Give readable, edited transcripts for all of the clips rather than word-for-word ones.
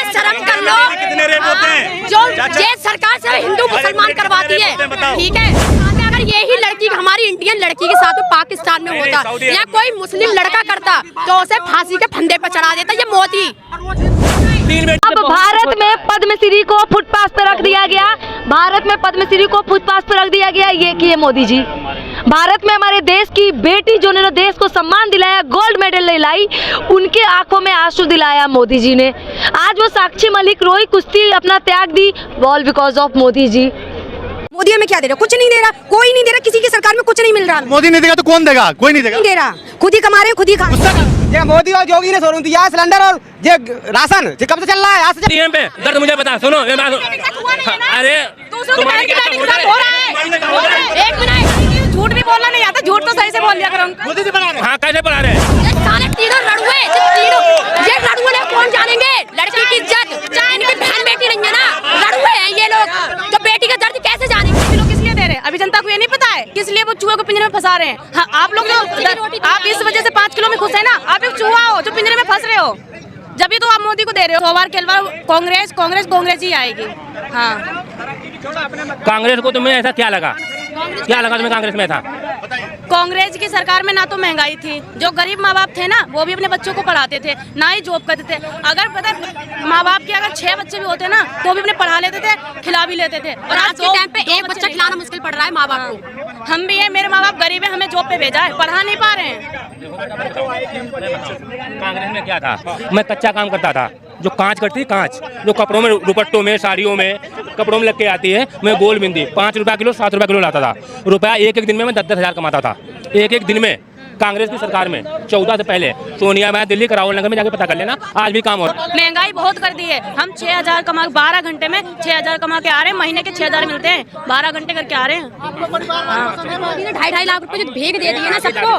शर्म कर लो। कितने रेट होते हैं जो ये सरकार से हिंदू मुसलमान करवाती है, ठीक है। अगर यही लड़की हमारी इंडियन लड़की के साथ पाकिस्तान में होता या कोई मुस्लिम लड़का करता तो उसे फांसी के फंदे पर चढ़ा देता ये मोदी। अब भारत में पद्मश्री को फुटपाथ पर रख दिया गया, भारत में पद्मश्री को फुटपाथ पर रख दिया गया। ये किए मोदी जी। भारत में हमारे देश की बेटी जो ने देश को सम्मान दिलाया, गोल्ड मेडल दिलाई, उनके आंखों में आंसू दिलाया मोदी जी ने। आज वो साक्षी मलिक रोई कुश्ती अपना त्याग दी, all because of Modi ji. Modi हमें क्या दे रहा? कुछ नहीं दे रहा, कोई नहीं दे रहा, किसी की सरकार में कुछ नहीं मिल रहा। मोदी नहीं देगा तो कौन देगा? कोई नहीं देगा। नहीं दे रहा, खुद ही कमा रहे, खुद ही खा। ये मोदी और योगी ने सोनू दिया सिलेंडर और ये राशन ये कब से चल रहा है? आज से पे दर्द मुझे बता, सुनो अरे एक मिनट, झूठ भी बोलना नहीं आता, झूठ तो सही से बोल दिया करो। हाँ कैसे पढ़ा रहे हैं? सारे तीनों रड़ुए, ये रड़ुए कौन जानेंगे? लड़की की इज्जत, चाहे इनकी बहन बेटी नहीं है ना, रड़ुए हैं ये लोग, तो बेटी का दर्द कैसे जानेंगे? लोग किस लिए दे रहे हैं? अभी जनता को ये नहीं पता है किस लिए वो चूहे को पिंजरे में फंसा रहे हैं। हाँ, आप लोग जो आप इस वजह से 5 किलो में खुश है ना, आप एक चूहा हो जो पिंजरे में फंस रहे हो, जब भी तो आप मोदी को दे रहे हो। 100 बार केलवा कांग्रेस कांग्रेस कांग्रेस ही आएगी। हाँ, कांग्रेस को तुम्हें ऐसा क्या लगा तुम्हें कांग्रेस में था? कांग्रेस की सरकार में ना तो महंगाई थी, जो गरीब माँ बाप थे ना वो भी अपने बच्चों को पढ़ाते थे, ना ही जॉब करते थे। अगर पता माँ बाप के अगर 6 बच्चे भी होते ना तो भी अपने पढ़ा लेते थे, खिला भी लेते थे। और आज के टाइम पे एक बच्चा खिलाना मुश्किल पड़ रहा है माँ बाप को। हम भी है, मेरे माँ बाप गरीब है, हमें जॉब पे भेजा है, पढ़ा नहीं पा रहे हैं। कांग्रेस में क्या था? मैं कच्चा काम करता था, जो कांच करती कांच, जो कपड़ों में, दुपट्टों में, साड़ियों में, कपड़ों में लग के आती है, मैं गोल बिंदी 5 रुपया किलो 7 रुपया किलो लाता था। रुपया एक दिन में मैं 10-10 हज़ार कमाता था, एक दिन में। कांग्रेस की सरकार में 14 से पहले सोनिया में दिल्ली करावल नगर में जाके पता कर लेना, आज भी काम हो रहा है। महंगाई बहुत कर दी है। हम 6,000 कमा 12 घंटे में 6,000 कमा के आ रहे हैं, महीने के 6,000 मिलते हैं, 12 घंटे करके आ रहे हैं। 2.5 लाख रुपए जो भेज दे दिए ना सबको,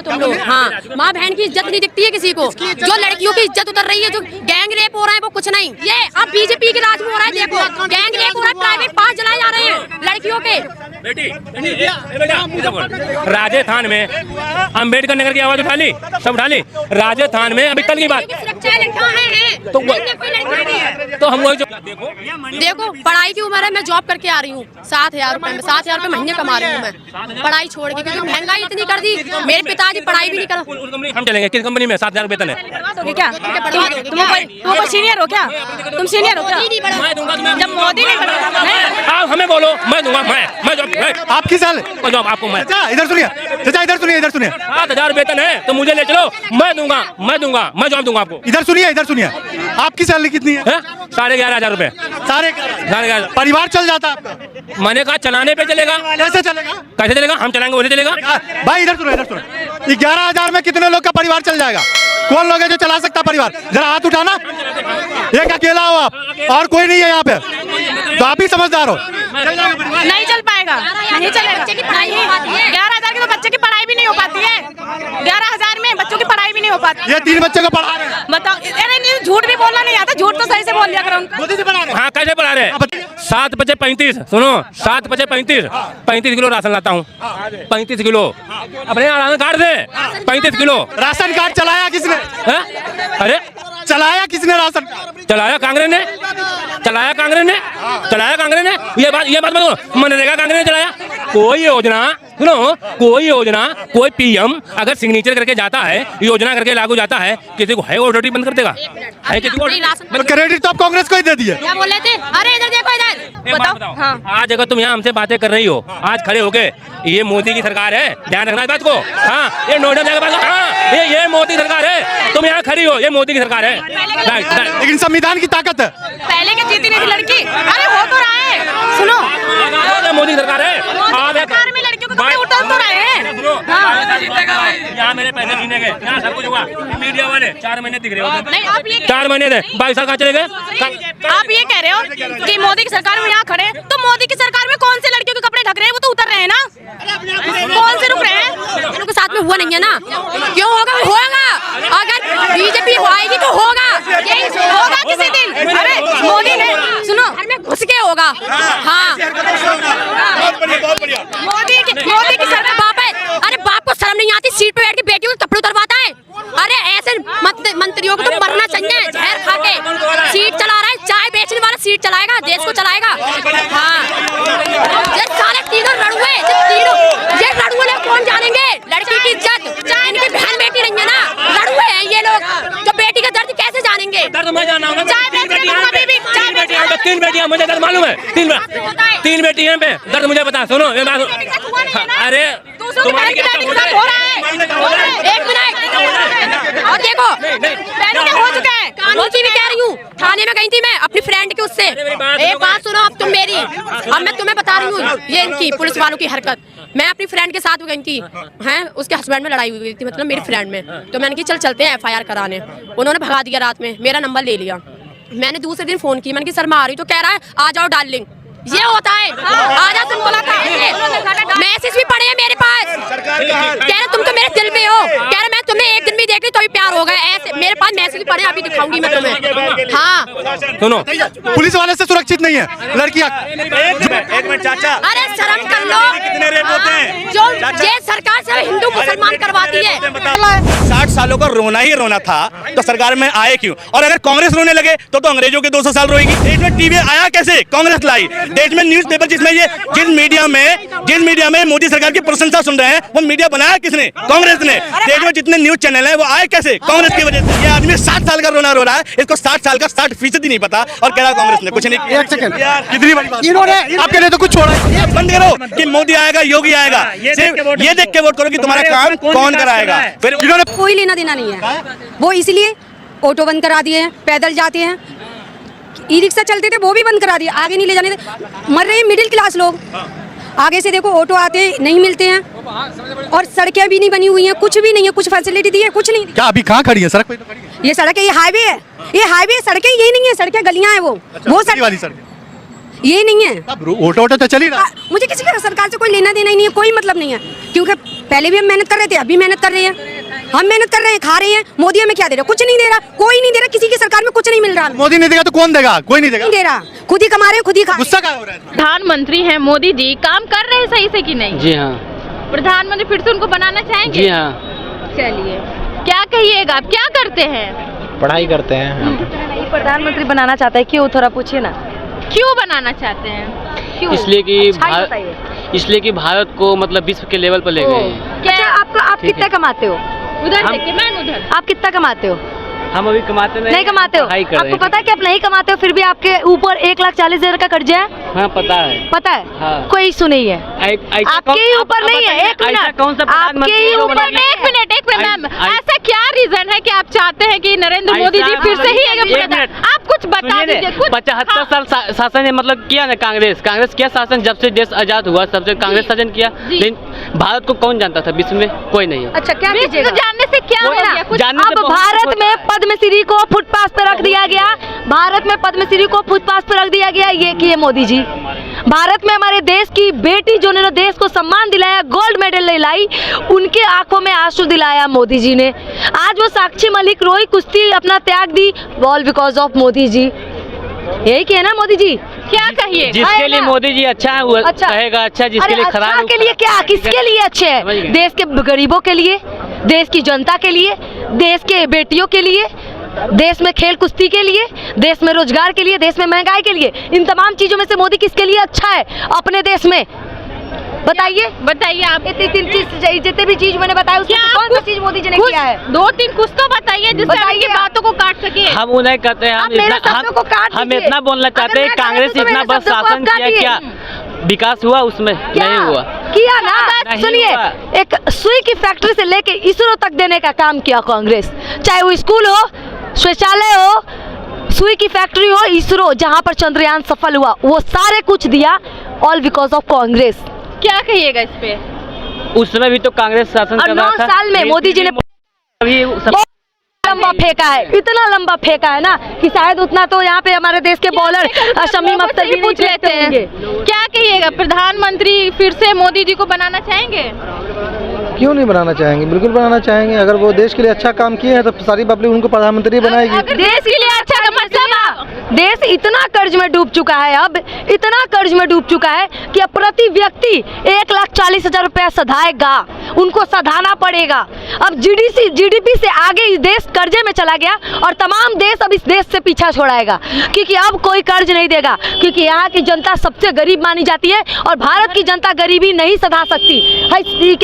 तुम लोग। हाँ, माँ बहन की इज्जत नहीं दिखती है किसी को, जो लड़कियों की इज्जत उतर रही है, जो गैंग रेप हो रहा है वो कुछ नहीं। ये अब बीजेपी के राज में हो रहा है, देखो गैंग रेप हो रहा है, प्राइवेट पार्ट जलाए जा रहे हैं लड़कियों के। राजस्थान में अंबेडकर नगर की आवाज उठा ली, सब उठा ली। राजस्थान में अभी कल की बात, तो हम वही देखो पढ़ाई की उम्र है, मैं जॉब करके आ रही हूँ 7,000 रुपए में, 7,000 रुपए महीने कमा रही हूँ मैं, पढ़ाई छोड़ के, क्योंकि महंगाई इतनी कर दी। मेरे पिताजी पढ़ाई भी नहीं कर। हम चलेंगे किस कंपनी में? 7,000 वेतन है। क्या तुम कोई सीनियर हो क्या? तुम सीनियर हो क्या? जब मोदी नहीं, आप हमें बोलो, मैं दूंगा। मैं जॉब आप किस साल? जॉब आपको मैं इधर सुनिए चाचा, इधर सुनिए, इधर सुनिए। 7,000 वेतन है तो मुझे ले चलो, मैं दूंगा, मैं जॉब दूंगा आपको। इधर सुनिए, इधर सुनिए। आपकी सैलरी कितनी है? 11,500 रुपए। 11,500 परिवार चल जाता है आपका? मैंने कहा चलाने पे चलेगा। कैसे चलेगा? कैसे चलेगा? हम चलाएंगे वैसे चलेगा। भाई इधर सुनो, इधर सुनो। 11,000 में कितने लोग का परिवार चल जाएगा? कौन लोग है जो चला सकता परिवार? जरा हाथ उठाना। एक अकेला हो आप, और कोई नहीं है यहाँ पे, तो आप ही समझदार हो। नहीं चल पाएगा, नहीं चलेगा। 11,000 के तो बच्चे की पढ़ाई भी नहीं हो पाती है, 11,000 में बच्चों की पढ़ाई भी नहीं हो पाती। ये 3 बच्चे को पढ़ा रहे हैं। बताओ, अरे झूठ भी बोलना नहीं आता, झूठ तो सही से बोल दिया करो। हाँ कैसे पढ़ा रहे? 7 बचे 35, सुनो 7 बचे 35 किलो राशन लाता हूँ, 35 किलो अपने राशन कार्ड से 35 किलो। राशन कार्ड चलाया किसने? अरे चलाया किसने राशन? चलाया कांग्रेस ने, चलाया कांग्रेस ने, चलाया कांग्रेस ने। ये बात बताओ, मनरेगा कांग्रेस ने चलाया? कोई योजना, सुनो, कोई योजना, कोई पीएम अगर सिग्नेचर करके जाता है, योजना करके लागू जाता है, किसी को है ऑडिट बंद कर देगा? है किसी को? क्रेडिट तो आप कांग्रेस को ही दे दिए। क्या बोल रहे थे? अरे इधर देखो, इधर बताओ। हाँ। आज अगर तुम यहाँ हमसे बातें कर रही हो, आज खड़े होके, ये मोदी की सरकार है, ध्यान रखना इस बात को। हाँ, ये नोएडा जाकर बात, हाँ ये मोदी सरकार है, तुम यहाँ खड़ी हो, ये मोदी की सरकार है। लेकिन संविधान की ताकत है। पहले के जीती नहीं थी लड़की, अरे हो तो रहा है, सुनो मोदी की सरकार है। सरकार में लड़कियों को कपड़े उतार तो रहे हैं। यहाँ मेरे पैसे छीने गए, यहाँ सब कुछ हुआ, मीडिया वाले 4 महीने दिख रहे हो। नहीं, आप ये 4 महीने थे, 22 साल कहाँ चले गए? आप ये कह रहे हो कि मोदी की सरकार में यहाँ खड़े, तो मोदी की सरकार में कौन से लड़कियों के कपड़े ढक रहे हैं? वो तो उतर रहे हैं ना, कौन से रुक रहे हैं? उनके साथ में हुआ नहीं है ना, क्यों होगा? होगा, अगर बीजेपी आएगी तो होगा, होगा किसी दिन। अरे मोदी ने, सुनो, घर में घुस के होगा। हाँ, मोदी की सरकार बाप है। अरे बाप को शर्म नहीं आती, सीट पे बैठ के बेटियों के कपड़े उतरवाता है। अरे ऐसे मंत्रियों को तो मरना चाहिए, जहर खा के। स्पीड चलाएगा, देश को चलाएगा। हाँ, ये साले तीनों लड़ुए, ये लड़ुए लोग कौन जानेंगे लड़की की इज्जत? इनकी बहन बेटी नहीं है ना, लड़ुए हैं ये लोग, तो बेटी का दर्द कैसे जानेंगे? दर्द मैं जाना हूँ। तीन बेटियां मुझे दर्द मालूम है, तीन बेटी हैं पे दर्द मुझे बता। सुनो अरे तुम्हारी एक मिनट और देखो, हो चुका है। कानून की भी कह रही हूँ, थाने में गई थी मैं अपनी फ्रेंड के उससे। एक बात सुनो अब तुम मेरी, अब मैं तुम्हें बता रही हूँ ये इनकी पुलिस वालों की हरकत। मैं अपनी फ्रेंड के साथ गई थी, हैं उसके हस्बैंड में लड़ाई हुई थी, मतलब मेरी फ्रेंड में। तो मैंने कहा चल चलते हैं FIR कराने। उन्होंने भगा दिया रात में, मेरा नंबर ले लिया। मैंने दूसरे दिन फोन किया, मैंने कहा सर मैं आ रही, तो कह रहा है आ जाओ डार्लिंग। ये होता है, आजा तुम बोला था। मैसेज भी पड़े हैं मेरे पास, कह रहे तुम तो मेरे दिल में हो, कह रहे मैं तुम्हें एक दिन भी देख ली तो भी प्यार हो गया। ऐसे मेरे पास मैसेज भी पड़े हैं, अभी दिखाऊंगी मैं तुम्हें। हाँ सुनो, पुलिस वाले से सुरक्षित नहीं है लड़कियां। एक मिनट चाचा, अरे शर्म कर लो, कितने रेप होते हैं? जो ये सरकार से हिंदू मुसलमान करवाती है। 60 सालों का रोना ही रोना था तो सरकार में आए क्यों? और अगर कांग्रेस रोने लगे तो अंग्रेजों के 200 साल रोएगी। देश में टीवी आया कैसे? कांग्रेस लाई। देश में न्यूज़पेपर जिसमें ये जिस मीडिया में मोदी सरकार की प्रशंसा सुन रहे हैं, वो मीडिया बनाया किसने? कांग्रेस ने। देश में जितने न्यूज चैनल हैं वो आए कैसे? कांग्रेस की वजह से। ये आदमी 60 साल का रोना रो रहा है, इसको 60 साल का 60% नहीं पता और कह रहा कांग्रेस ने कुछ नहीं। एक सेकंड, कितनी बड़ी बात इन्होंने आपके लिए तो कुछ छोड़ा है। बंद करो कि मोदी आएगा, योगी आएगा, सिर्फ ये देख के वोट करो कि तुम्हारा काम कौन कराएगा। फिर इन्होंने कोई लेना देना नहीं है। वो इसलिए ऑटो बंद करा दिए हैं, पैदल जाते हैं, ई रिक्शा चलते थे वो भी बंद करा दिए, आगे नहीं ले जाने थे। मर रहे हैं मिडिल क्लास लोग। आगे से देखो ऑटो आते नहीं मिलते हैं, और सड़कें भी नहीं बनी हुई हैं, कुछ भी नहीं है, कुछ फैसिलिटी दी है कुछ नहीं। क्या अभी कहाँ खड़ी है? सड़क पे तो खड़ी है। ये सड़क है, ये हाईवे है, ये हाईवे सड़कें यही नहीं है, सड़कें गलियां हैं वो सड़क वाली सड़क ये नहीं है। ऑटो तो चल ही रहा। मुझे किसी का सरकार से कोई लेना देना ही नहीं है, कोई मतलब नहीं है, क्योंकि पहले भी हम मेहनत कर रहे थे, अभी मेहनत कर रहे हैं, हम मेहनत कर रहे हैं, खा रहे हैं। मोदी हमें क्या दे रहा? कुछ नहीं दे रहा, कोई नहीं दे रहा, किसी की सरकार में कुछ नहीं मिल रहा। मोदी नहीं देगा तो कौन देगा? कोई नहीं देगा, नहीं दे रहा, खुद ही कमा रहे हैं, खुद ही खा। गुस्सा क्या हो रहा है? प्रधानमंत्री हैं मोदी जी, काम कर रहे हैं सही से कि नहीं? जी हाँ। प्रधानमंत्री फिर से उनको बनाना चाहेंगे? जी हाँ। चलिए, क्या कहिएगा, आप क्या करते हैं? पढ़ाई करते हैं। प्रधानमंत्री बनाना चाहता है, क्यों? थोड़ा पूछिए ना। क्यों बनाना चाहते हैं? क्यों? इसलिए कि भारत को मतलब विश्व के लेवल पर ले गए। क्या आप कितना कमाते हो? उधर देखिए, मैम उधर। आप कितना कमाते हो? हम अभी कमाते नहीं कमाते हो? आपको पता है कि आप नहीं कमाते हो, फिर भी आपके ऊपर 1,40,000 का कर्जा है? हाँ पता है। पता है? हाँ। कोई इशू नहीं है, आपके ही ऊपर नहीं है। एक मिनट, कौन सा आपके ही ऊपर नहीं। एक मिनट मैम, ऐसा क्या रीजन है कि आप चाहते हैं कि नरेंद्र मोदी जी फिर से ही? आप कुछ बता दीजिए। 75 साल शासन मतलब किया ना कांग्रेस किया शासन, जब से देश आजाद हुआ सबसे कांग्रेस शासन किया। लेकिन भारत को कौन जानता था? विश्व में कोई नहीं। अच्छा, क्या कीजिएगा? जानने से क्या होगा? अब भारत में पद्मश्री को फुटपाथ पर रख दिया गया, भारत में पद्मश्री को फुटपाथ पर रख दिया गया। ये किए मोदी जी। भारत में हमारे देश की बेटी जो ने देश को सम्मान दिलाया, गोल्ड मेडल लाई, उनके आंखों में आंसू दिलाया मोदी जी ने। आज वो साक्षी मलिक रोई कुश्ती अपना त्याग दी, all because of Modi ji. यही किया ना मोदी जी? क्या कहिए? जिसके लिए मोदी जी अच्छा है वो कहेगा अच्छा, जिसके लिए खराब अच्छा के लिए क्या? किसके लिए अच्छे हैं? देश के गरीबों के लिए, देश की जनता के लिए, देश के बेटियों के लिए, देश में खेल कुश्ती के लिए, देश में रोजगार के लिए, देश में महंगाई के लिए। इन तमाम चीजों में से मोदी किसके लिए अच्छा है अपने देश में? बताइए आप। जितने भी चीज मैंने बताया उसमें कौन सा चीज मोदी जी ने किया है? 2-3 कुछ तो बताइए जिससे हम इनकी बातों को काट सके। हम उन्हें कहते हैं, हम इतना बोलना चाहते हैं, कांग्रेस इतना बस शासन किया, क्या विकास हुआ उसमें? नहीं हुआ। किया ना। सुनिए, एक सुई की फैक्ट्री से लेके इसरो तक देने का काम किया कांग्रेस, चाहे वो स्कूल हो, शौचालय हो, सुई की फैक्ट्री हो, इसरो जहां पर चंद्रयान सफल हुआ, वो सारे कुछ दिया ऑल बिकॉज ऑफ कांग्रेस। क्या कहिएगा इस पे? उस समय भी तो कांग्रेस शासन कर रहा था। 9 साल में मोदी जी ने लंबा फेंका है, इतना लंबा फेंका है ना कि शायद उतना तो यहाँ पे हमारे देश के बॉलर शमीम अख्तर भी पूछ लेते हैं। क्या कहिएगा, प्रधानमंत्री फिर से मोदी जी को बनाना चाहेंगे? क्यों नहीं बनाना चाहेंगे? बिल्कुल बनाना चाहेंगे। अगर वो देश के लिए अच्छा काम किए हैं तो सारी पब्लिक उनको प्रधानमंत्री बनाएगी। देश के लिए अच्छा का मतलब देश इतना कर्ज में में डूब चुका है, अब इतना कर्ज में डूब चुका है कि अब प्रति व्यक्ति 1,40,000 रुपया सधाएगा, उनको सधाना पड़ेगा। अब जीडीपी से आगे इस देश कर्जे में चला गया और तमाम देश अब इस देश से पीछा छोड़ाएगा, क्योंकि अब कोई कर्ज नहीं देगा, क्योंकि यहाँ की जनता सबसे गरीब मानी जाती है और भारत की जनता गरीबी नहीं सधा सकती।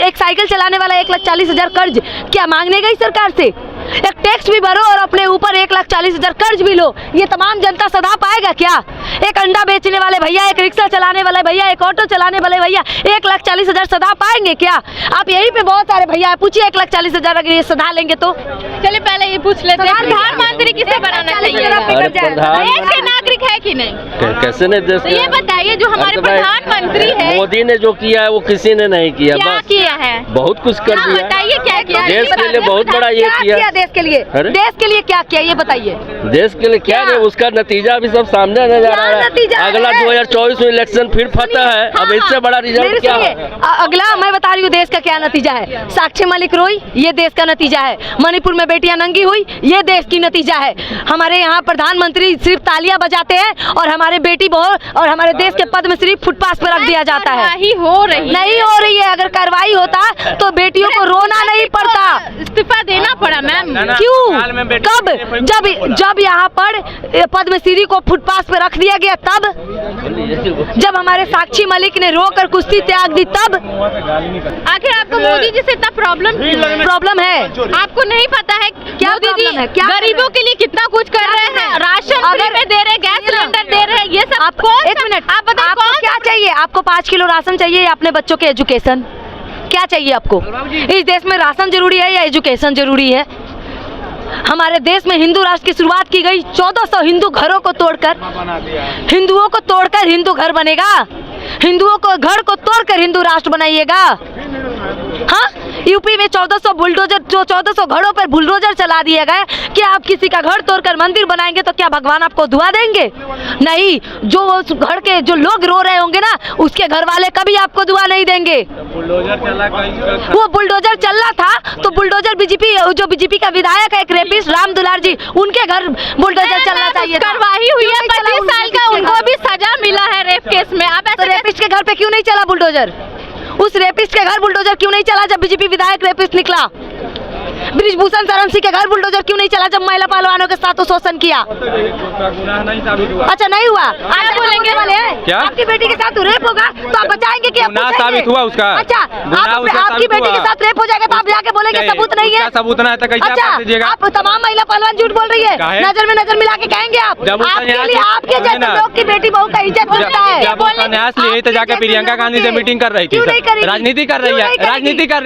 एक साइकिल चलाने वाला 1,40,000 कर्ज क्या मांगने गई सरकार से? एक टैक्स भी भरो और अपने ऊपर 1,40,000 कर्ज भी लो, ये तमाम जनता सधा पाएगा क्या? एक अंडा बेचने वाले भैया, एक रिक्शा चलाने वाले भैया, एक ऑटो चलाने वाले भैया 1,40,000 सधा पाएंगे क्या? आप यहीं पे बहुत सारे भैया पूछिए 1,40,000 अगर ये सधा लेंगे तो। चलिए पहले ये पूछ लेते हैं, प्रधानमंत्री किसे बनाना चाहिए? देश के नागरिक है कि नहीं? कैसे नहीं देश? तो ये बताइए, जो हमारे प्रधानमंत्री है, मोदी ने जो किया है वो किसी ने नहीं किया। क्या किया है? बहुत कुछ कर दिया। बताइए क्या किया देश के लिए, बहुत बड़ा ये किया। देश के लिए क्या किया ये बताइए। देश के लिए क्या है, उसका नतीजा अभी सब सामने नजर आ रहा है। अगला 2024 में इलेक्शन फिर फतह है। अब इससे बड़ा रिजल्ट क्या है? अगला मैं बता रही हूँ देश का क्या नतीजा है। साक्षी मलिक रोई, ये देश का नतीजा है। मणिपुर में बेटियां नंगी हुई, ये देश की नतीजा है। हमारे यहाँ प्रधानमंत्री सिर्फ तालियां बजाते हैं और हमारे बेटी बहू और हमारे देश के पद्मश्री फुटपाथ पर रख दिया जाता है। नहीं हो रही है। अगर कार्रवाई होता तो बेटियों को रोना नहीं पड़ता। इस्तीफा देना पड़ा मैम। क्यों? कब? जब यहाँ पर पद्मश्री को फुटपाथ पे रख दिया गया, तब जब हमारे साक्षी मलिक ने रोकर कुश्ती त्याग दी, तब। आखिर आपको मोदी जी से इतना प्रॉब्लम है? आपको नहीं पता है क्या मोदी जी गरीबों के लिए कितना कुछ कर रहे हैं? राशन फ्री में दे रहे, गैस सिलेंडर दे रहे, ये सब। आपको एक मिनट, आप बताइए आपको क्या चाहिए? आपको 5 किलो राशन चाहिए या अपने बच्चों के एजुकेशन? क्या चाहिए आपको? इस देश में राशन जरूरी है या एजुकेशन जरूरी है? हमारे देश में हिंदू राष्ट्र की शुरुआत की गई 1400 हिंदू घरों को तोड़कर। हिंदुओं को तोड़कर हिंदू घर बनेगा? हिंदुओं को घर को तोड़कर हिंदू राष्ट्र बनाइएगा? हाँ, यूपी में 1400 घरों पर बुलडोजर चला दिया गया। क्या आप किसी का घर तोड़कर मंदिर बनाएंगे तो क्या भगवान आपको दुआ देंगे? नहीं। जो उस घर के जो लोग रो रहे होंगे ना, उसके घर वाले कभी आपको दुआ नहीं देंगे। वो बुलडोजर चल रहा था तो बुलडोजर बीजेपी का विधायक है, एक रेपिस्ट राम दुलार जी, उनके घर बुलडोजर चलना चाहिए। कार्रवाई हुई है 25 साल का, उनको भी सजा मिला है रेप केस में। अब तो रेपिस्ट के घर पे क्यों नहीं चला बुलडोजर? उस रेपिस्ट के घर बुलडोजर क्यों नहीं चला जब बीजेपी विधायक रेपिस्ट निकला? ब्रिजभूषण शरण सिंह के घर बुलडोजर क्यों नहीं चला जब महिला पहलवानों के साथ शोषण किया? अच्छा, नहीं हुआ। आप बोलेंगे वाले हैं क्या? आपकी बेटी के साथ रेप होगा तो आप बचाएंगे कि साबित हुआ उसका? अच्छा, आपकी बेटी के साथ रेप हो जाएगा तो आप जाके बोलेंगे सबूत नहीं है? सबूत ना है तो कैसे आप दीजिएगा? आप तमाम महिला पहलवान झूठ बोल रही है, नजर में नजर मिला के कहेंगे आप? आपके लिए आपके जैसे लोग की बेटी बहू का इज्जत बनता है। न्यास लिए तो जाके प्रियंका गांधी से मीटिंग कर रही थी, राजनीति कर रही है।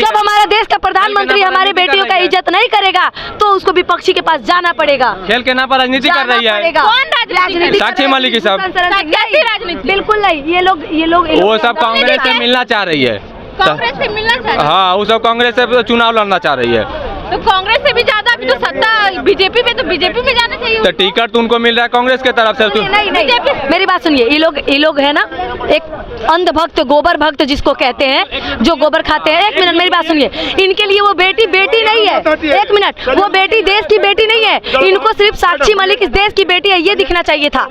जब हमारे देश का प्रधानमंत्री हमारी बेटियों का इज्जत नहीं करेगा तो उसको विपक्षी के पास जाना पड़ेगा। खेल के नाम पर राजनीति कर रही है। कौन राजनीति? साक्षी मलिक की सब। कैसी राजनीति? बिल्कुल नहीं। ये लोग वो सब कांग्रेस से मिलना चाह रही है। कांग्रेस से मिलना चाह रही है? हाँ, वो सब कांग्रेस से चुनाव लड़ना चाह रही है। तो कांग्रेस से भी ज्यादा अभी तो सत्ता बीजेपी में, तो बीजेपी में जाना चाहिए। तो टिकट तो उनको मिल रहा है कांग्रेस के तरफ से। नहीं, मेरी बात सुनिए। ये लोग है ना, एक अंध भक्त, गोबर भक्त जिसको कहते हैं, जो गोबर खाते हैं। एक मिनट, मेरी बात सुनिए। इनके लिए वो बेटी नहीं है। एक मिनट, वो बेटी देश की बेटी नहीं है। इनको सिर्फ साक्षी मलिक इस देश की बेटी है ये दिखना चाहिए था।